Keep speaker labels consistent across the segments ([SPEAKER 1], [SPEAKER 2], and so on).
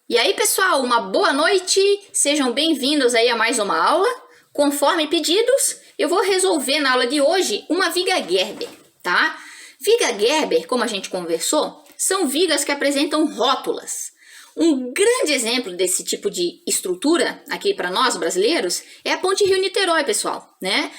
[SPEAKER 1] E aí, pessoal, uma boa noite. Sejam bem-vindos aí a mais uma aula. Conforme pedidos, eu vou resolver na aula de hoje uma viga Gerber, tá? Viga Gerber, como a gente conversou, são vigas que apresentam rótulas. Um grande exemplo desse tipo de estrutura aqui para nós brasileiros é a Ponte Rio-Niterói, pessoal, né?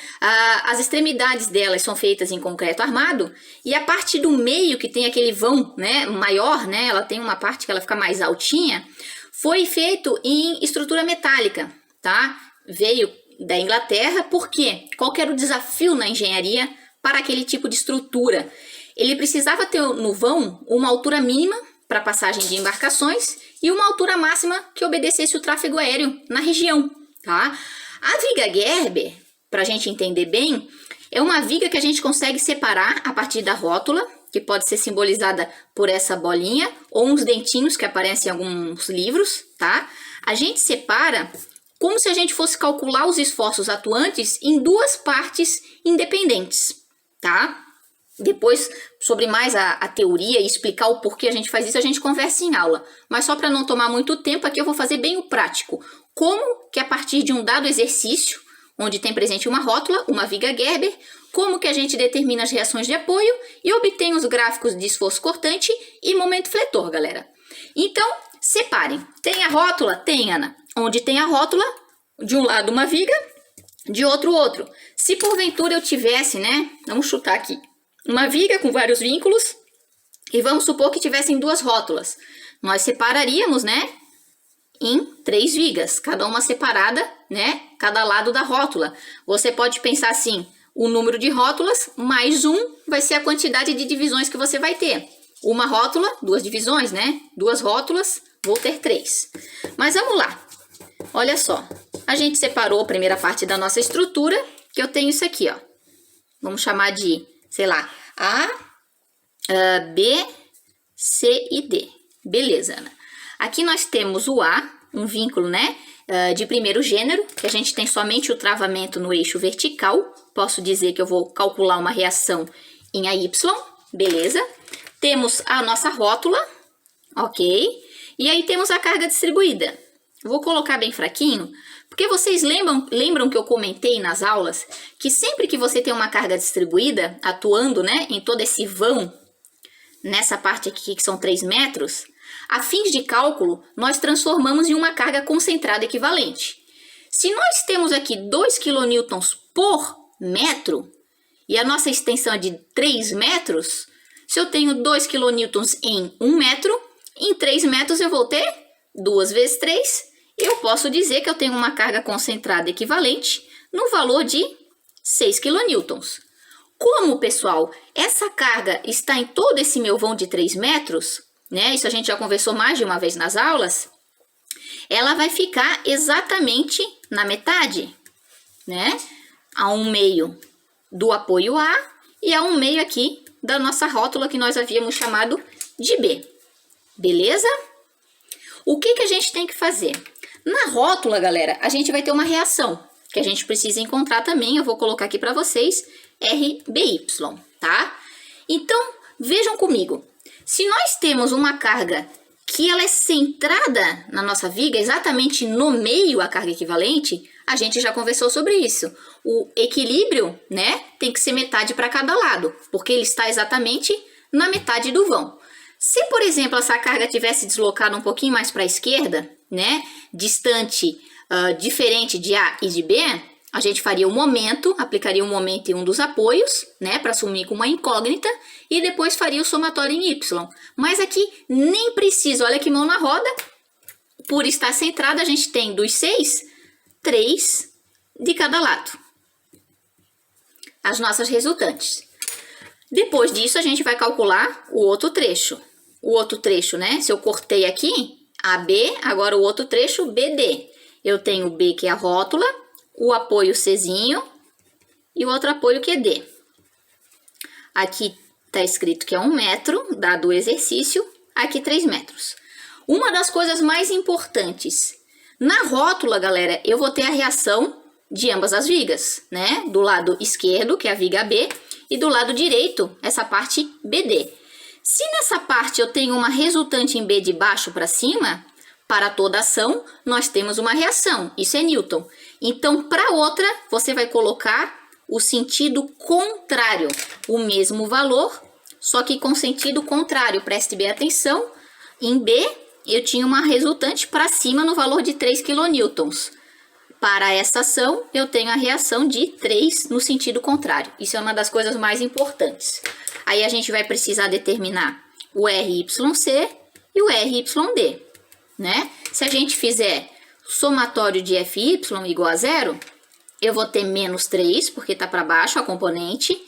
[SPEAKER 1] As extremidades delas são feitas em concreto armado e a parte do meio, que tem aquele vão, né, maior, né? Ela tem uma parte que ela fica mais altinha, foi feito em estrutura metálica, tá? Veio da Inglaterra, porque qual que era o desafio na engenharia para aquele tipo de estrutura? Ele precisava ter no vão uma altura mínima para passagem de embarcações e uma altura máxima que obedecesse o tráfego aéreo na região, tá? A viga Gerber, para a gente entender bem, é uma viga que a gente consegue separar a partir da rótula, que pode ser simbolizada por essa bolinha ou uns dentinhos que aparecem em alguns livros, tá? A gente separa como se a gente fosse calcular os esforços atuantes em duas partes independentes, tá? Depois, sobre mais a teoria e explicar o porquê a gente faz isso, a gente conversa em aula. Mas só para não tomar muito tempo, aqui eu vou fazer bem o prático. Como que a partir de um dado exercício, onde tem presente uma rótula, uma viga Gerber, como que a gente determina as reações de apoio e obtém os gráficos de esforço cortante e momento fletor, galera. Então, separem. Tem a rótula? Tem, Ana. Onde tem a rótula, de um lado uma viga, de outro. Se porventura eu tivesse, né, vamos chutar aqui, uma viga com vários vínculos e vamos supor que tivessem duas rótulas. Nós separaríamos, né, em 3 vigas, cada uma separada, né, cada lado da rótula. Você pode pensar assim, o número de rótulas mais 1 vai ser a quantidade de divisões que você vai ter. Uma rótula, 2 divisões, né? 2 rótulas, vou ter 3. Mas vamos lá. Olha só, a gente separou a primeira parte da nossa estrutura, que eu tenho isso aqui, ó. Vamos chamar de, sei lá, A, B, C e D. Beleza, Ana. Aqui nós temos o A, um vínculo, né, de primeiro gênero, que a gente tem somente o travamento no eixo vertical. Posso dizer que eu vou calcular uma reação em AY, beleza. Temos a nossa rótula, ok. E aí temos a carga distribuída. Vou colocar bem fraquinho, porque vocês lembram que eu comentei nas aulas que sempre que você tem uma carga distribuída atuando, né, em todo esse vão, nessa parte aqui que são 3 metros, a fins de cálculo, nós transformamos em uma carga concentrada equivalente. Se nós temos aqui 2 kN por metro e a nossa extensão é de 3 metros, se eu tenho 2 kN em 1 metro, em 3 metros eu vou ter 2 vezes 3, eu posso dizer que eu tenho uma carga concentrada equivalente no valor de 6 kN. Como, pessoal, essa carga está em todo esse meu vão de 3 metros, né? Isso a gente já conversou mais de uma vez nas aulas, ela vai ficar exatamente na metade, né? A 1/2 do apoio A e a 1/2 aqui da nossa rótula que nós havíamos chamado de B. Beleza? O que a gente tem que fazer? Na rótula, galera, a gente vai ter uma reação que a gente precisa encontrar também. Eu vou colocar aqui para vocês, RBY, tá? Então, vejam comigo. Se nós temos uma carga que ela é centrada na nossa viga, exatamente no meio a carga equivalente, a gente já conversou sobre isso. O equilíbrio, né, tem que ser metade para cada lado, porque ele está exatamente na metade do vão. Se, por exemplo, essa carga tivesse deslocado um pouquinho mais para a esquerda, né, distante, diferente de A e de B, a gente faria o momento, aplicaria um momento em um dos apoios, né, para assumir com uma incógnita, e depois faria o somatório em Y. Mas aqui nem precisa, olha que mão na roda, por estar centrada, a gente tem dos 6, 3 de cada lado. As nossas resultantes. Depois disso, a gente vai calcular o outro trecho. O outro trecho, né, se eu cortei aqui, AB, agora o outro trecho, BD. Eu tenho o B, que é a rótula, o apoio Czinho e o outro apoio que é D. Aqui está escrito que é 1 metro, dado o exercício, aqui 3 metros. Uma das coisas mais importantes, na rótula, galera, eu vou ter a reação de ambas as vigas, né? Do lado esquerdo, que é a viga B, e do lado direito, essa parte BD. Se nessa parte eu tenho uma resultante em B de baixo para cima, Para toda ação, nós temos uma reação. Isso é Newton. Então, para outra, você vai colocar o sentido contrário. O mesmo valor, só que com sentido contrário. Preste bem atenção. Em B, eu tinha uma resultante para cima no valor de 3 kN. Para essa ação, eu tenho a reação de 3 no sentido contrário. Isso é uma das coisas mais importantes. Aí a gente vai precisar determinar o RYC e o RYD, né? Se a gente fizer somatório de FY igual a 0, eu vou ter menos 3, porque está para baixo a componente,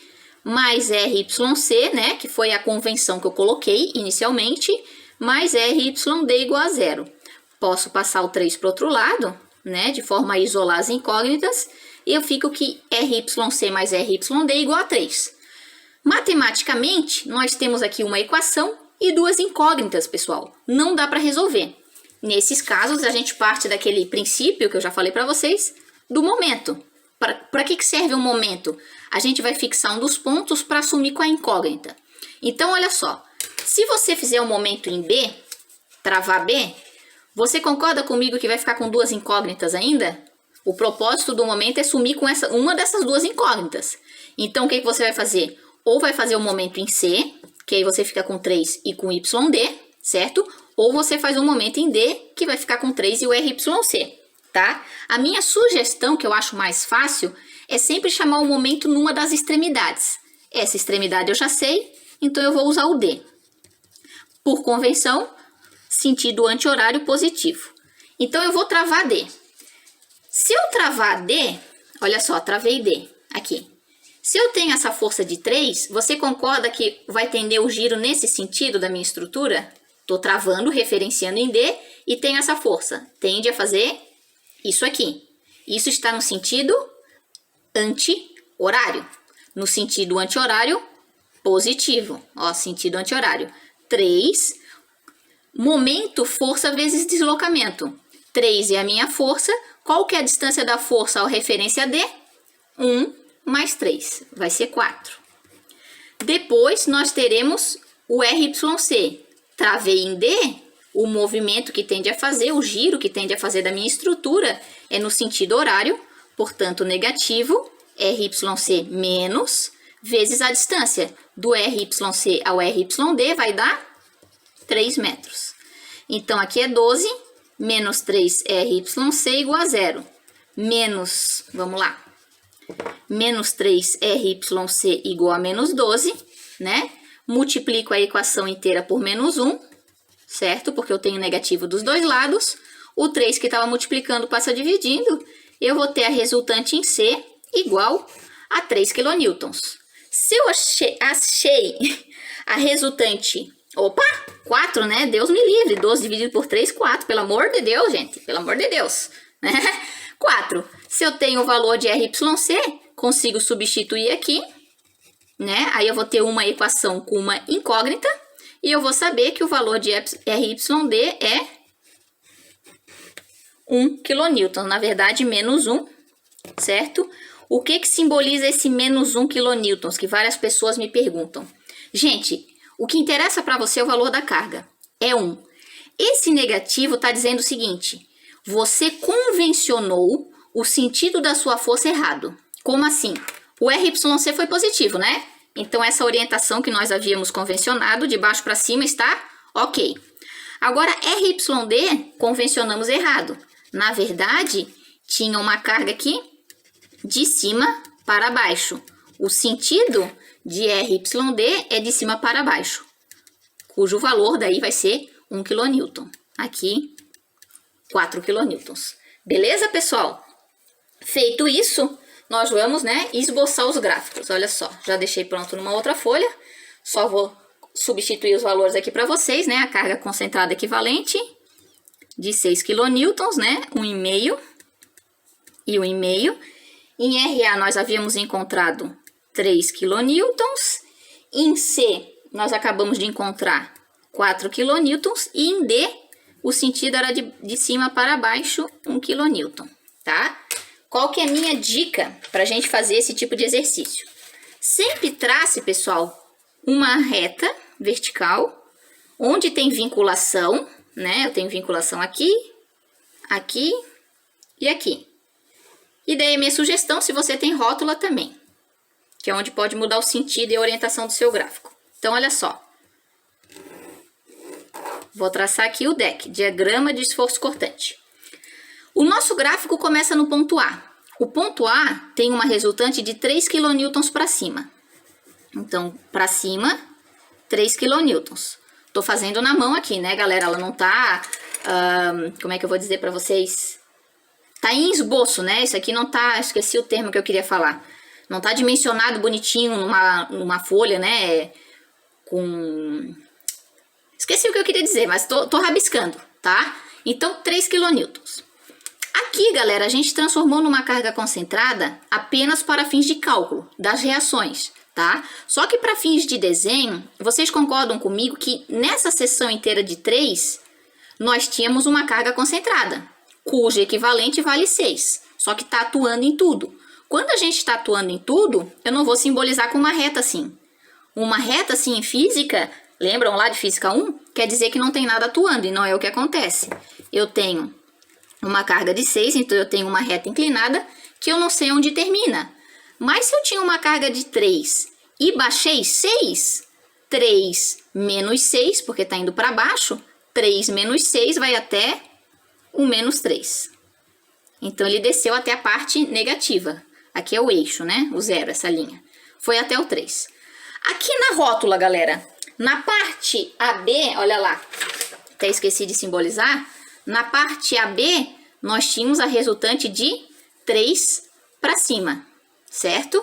[SPEAKER 1] mais RYC, né? Que foi a convenção que eu coloquei inicialmente, mais RYD igual a 0. Posso passar o 3 para o outro lado, né, de forma a isolar as incógnitas, e eu fico que RYC mais RYD igual a 3. Matematicamente, nós temos aqui uma equação e duas incógnitas, pessoal. Não dá para resolver. Nesses casos, a gente parte daquele princípio que eu já falei para vocês, do momento. Para que serve o momento? A gente vai fixar um dos pontos para assumir com a incógnita. Então, olha só. Se você fizer o momento em B, travar B, você concorda comigo que vai ficar com duas incógnitas ainda? O propósito do momento é sumir com uma dessas duas incógnitas. Então, o que você vai fazer? Ou vai fazer o momento em C, que aí você fica com 3 e com YD, certo? Ou você faz um momento em D, que vai ficar com 3 e o RYC, tá? A minha sugestão, que eu acho mais fácil, é sempre chamar o momento numa das extremidades. Essa extremidade eu já sei, então eu vou usar o D. Por convenção, sentido anti-horário positivo. Então, eu vou travar D. Se eu travar D, olha só, travei D aqui. Se eu tenho essa força de 3, você concorda que vai tender o giro nesse sentido da minha estrutura? Estou travando, referenciando em D e tenho essa força. Tende a fazer isso aqui. Isso está no sentido anti-horário. No sentido anti-horário positivo. Ó, sentido anti-horário. 3... Momento, força vezes deslocamento. 3 é a minha força. Qual que é a distância da força ao referência D? 1 mais 3. Vai ser 4. Depois, nós teremos o RYC. Travei em D, o movimento que tende a fazer, o giro que tende a fazer da minha estrutura é no sentido horário. Portanto, negativo, RYC menos, vezes a distância do RYC ao RYD vai dar 3 metros. Então, aqui é 12, menos 3 RYC igual a 0. Menos, vamos lá, menos 3 RYC igual a menos 12, né? Multiplico a equação inteira por menos 1, certo? Porque eu tenho negativo dos dois lados. O 3 que estava multiplicando passa dividindo. Eu vou ter a resultante em C igual a 3 kN. Se eu achei a resultante... Opa, 4, né? Deus me livre. 12 dividido por 3, 4. Pelo amor de Deus, gente. Pelo amor de Deus. Né? 4. Se eu tenho o valor de RYC, consigo substituir aqui, né? Aí eu vou ter uma equação com uma incógnita. E eu vou saber que o valor de RYD é 1 kN. Na verdade, menos 1, certo? O que simboliza esse menos 1 kN? Que várias pessoas me perguntam. Gente... O que interessa para você é o valor da carga. É 1. Esse negativo está dizendo o seguinte. Você convencionou o sentido da sua força errado. Como assim? O RYC foi positivo, né? Então, essa orientação que nós havíamos convencionado, de baixo para cima, está ok. Agora, RYD, convencionamos errado. Na verdade, tinha uma carga aqui de cima para baixo. O sentido de RYD é de cima para baixo, cujo valor daí vai ser 1 kN. Aqui, 4 kN. Beleza, pessoal? Feito isso, nós vamos, né, esboçar os gráficos. Olha só, já deixei pronto numa outra folha. Só vou substituir os valores aqui para vocês, né? A carga concentrada equivalente de 6 kN, né? 1,5 e 1,5. Em RA, nós havíamos encontrado 3 kN. Em C, nós acabamos de encontrar 4 kN. E em D, o sentido era de cima para baixo, 1 kN, tá? Qual que é a minha dica para a gente fazer esse tipo de exercício? Sempre trace, pessoal, uma reta vertical, onde tem vinculação, né? Eu tenho vinculação aqui, aqui e aqui. E daí a minha sugestão, se você tem rótula também, que é onde pode mudar o sentido e a orientação do seu gráfico. Então, olha só. Vou traçar aqui o DEC, diagrama de esforço cortante. O nosso gráfico começa no ponto A. O ponto A tem uma resultante de 3 kN para cima. Então, para cima, 3 kN. Tô fazendo na mão aqui, né, galera? Ela não tá... como é que eu vou dizer para vocês? Tá em esboço, né? Isso aqui não tá... Esqueci o termo que eu queria falar. Não tá dimensionado bonitinho numa folha, né? Com... Esqueci o que eu queria dizer, mas tô rabiscando, tá? Então, 3 kN. Aqui, galera, a gente transformou numa carga concentrada apenas para fins de cálculo das reações, tá? Só que para fins de desenho, vocês concordam comigo que nessa seção inteira de 3, nós tínhamos uma carga concentrada, cujo equivalente vale 6, só que está atuando em tudo. Quando a gente está atuando em tudo, eu não vou simbolizar com uma reta assim. Uma reta assim em física, lembram lá de física 1? Quer dizer que não tem nada atuando, e não é o que acontece. Eu tenho uma carga de 6, então eu tenho uma reta inclinada que eu não sei onde termina. Mas se eu tinha uma carga de 3 e baixei 6, 3 menos 6, porque está indo para baixo, 3 menos 6 vai até o menos 3. Então, ele desceu até a parte negativa. Aqui é o eixo, né? O zero, essa linha. Foi até o 3. Aqui na rótula, galera, na parte AB, olha lá, até esqueci de simbolizar. Na parte AB, nós tínhamos a resultante de 3 para cima, certo?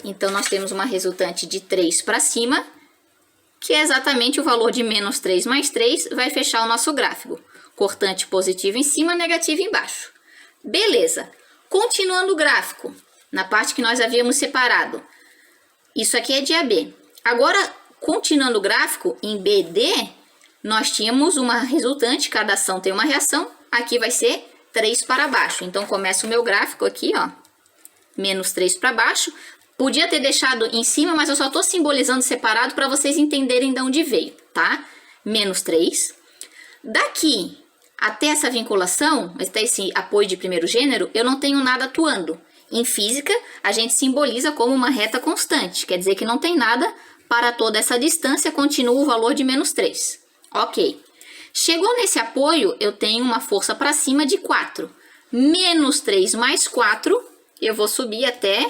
[SPEAKER 1] Então, nós temos uma resultante de 3 para cima, que é exatamente o valor de menos 3 mais 3, vai fechar o nosso gráfico. Cortante positivo em cima, negativo embaixo. Beleza. Continuando o gráfico, na parte que nós havíamos separado. Isso aqui é de AB. Agora, continuando o gráfico, em BD, nós tínhamos uma resultante, cada ação tem uma reação, aqui vai ser 3 para baixo. Então, começa o meu gráfico aqui, ó, menos 3 para baixo. Podia ter deixado em cima, mas eu só estou simbolizando separado para vocês entenderem de onde veio, tá? Menos 3. Daqui até essa vinculação, até esse apoio de primeiro gênero, eu não tenho nada atuando. Em física, a gente simboliza como uma reta constante, quer dizer que não tem nada para toda essa distância, continua o valor de menos 3. Ok. Chegou nesse apoio, eu tenho uma força para cima de 4. Menos 3 mais 4, eu vou subir até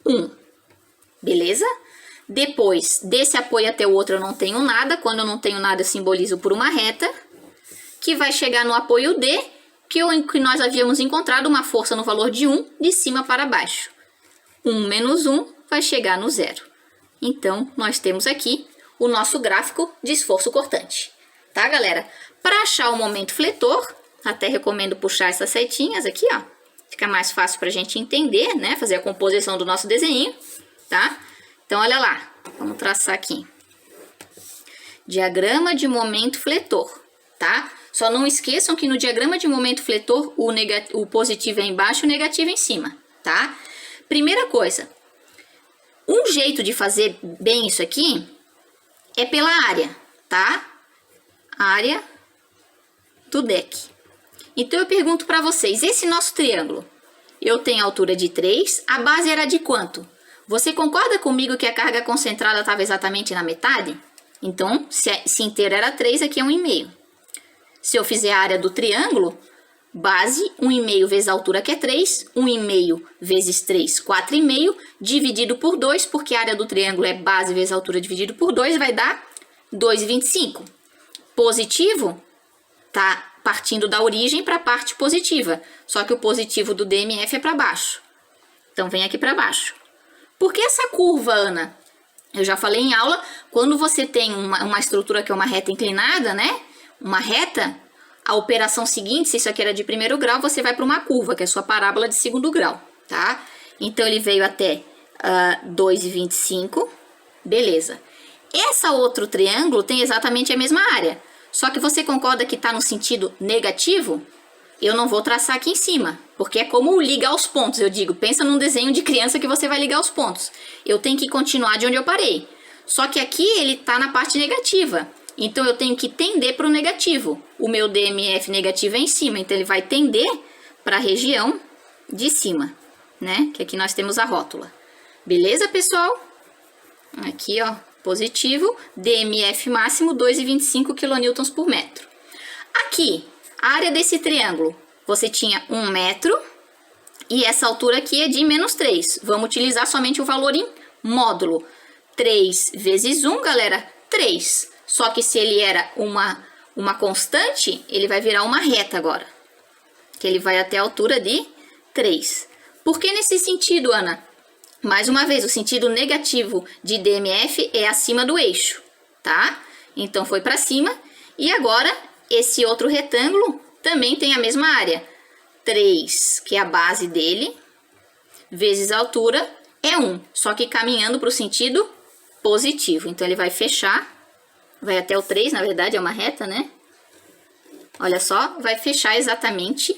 [SPEAKER 1] 1. Beleza? Depois, desse apoio até o outro eu não tenho nada. Quando eu não tenho nada, eu simbolizo por uma reta, que vai chegar no apoio D, que nós havíamos encontrado uma força no valor de 1, de cima para baixo. 1 menos 1 vai chegar no 0. Então, nós temos aqui o nosso gráfico de esforço cortante. Tá, galera? Para achar o momento fletor, até recomendo puxar essas setinhas aqui, ó. Fica mais fácil para a gente entender, né? Fazer a composição do nosso desenho, tá? Então, olha lá. Vamos traçar aqui. Diagrama de momento fletor, tá? Só não esqueçam que no diagrama de momento fletor, o positivo é embaixo e o negativo é em cima, tá? Primeira coisa, um jeito de fazer bem isso aqui é pela área, tá? Área do deck. Então, eu pergunto para vocês, esse nosso triângulo, eu tenho altura de 3, a base era de quanto? Você concorda comigo que a carga concentrada estava exatamente na metade? Então, se inteiro era 3, aqui é 1,5. Se eu fizer a área do triângulo, base 1,5 vezes a altura, que é 3, 1,5 vezes 3, 4,5, dividido por 2, porque a área do triângulo é base vezes a altura dividido por 2, vai dar 2,25. Positivo tá partindo da origem para a parte positiva, só que o positivo do DMF é para baixo. Então, vem aqui para baixo. Por que essa curva, Ana? Eu já falei em aula, quando você tem uma estrutura que é uma reta inclinada, né? Uma reta, a operação seguinte, se isso aqui era de primeiro grau, você vai para uma curva, que é a sua parábola de segundo grau, tá? Então, ele veio até 2,25, beleza. Esse outro triângulo tem exatamente a mesma área, só que você concorda que está no sentido negativo? Eu não vou traçar aqui em cima, porque é como ligar os pontos, eu digo, pensa num desenho de criança que você vai ligar os pontos. Eu tenho que continuar de onde eu parei, só que aqui ele está na parte negativa. Então, eu tenho que tender para o negativo. O meu DMF negativo é em cima, então ele vai tender para a região de cima, né? Que aqui nós temos a rótula. Beleza, pessoal? Aqui, ó, positivo, DMF máximo 2,25 kN por metro. Aqui, a área desse triângulo, você tinha 1 metro e essa altura aqui é de -3. Vamos utilizar somente o valor em módulo. 3 vezes 1, galera, 3. Só que se ele era uma constante, ele vai virar uma reta agora. Que ele vai até a altura de 3. Por que nesse sentido, Ana? Mais uma vez, o sentido negativo de DMF é acima do eixo, tá? Então, foi para cima. E agora, esse outro retângulo também tem a mesma área. 3, que é a base dele, vezes a altura, é 1. Só que caminhando para o sentido positivo. Então, ele vai fechar. Vai até o 3, na verdade, é uma reta, né? Olha só, vai fechar exatamente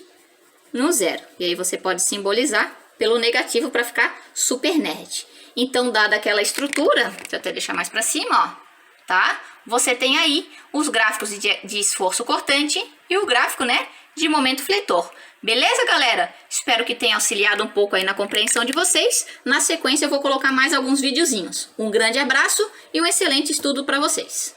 [SPEAKER 1] no 0. E aí, você pode simbolizar pelo negativo para ficar super nerd. Então, dada aquela estrutura, deixa eu até deixar mais para cima, ó, tá? Você tem aí os gráficos de esforço cortante e o gráfico, né, de momento fletor. Beleza, galera? Espero que tenha auxiliado um pouco aí na compreensão de vocês. Na sequência, eu vou colocar mais alguns videozinhos. Um grande abraço e um excelente estudo para vocês.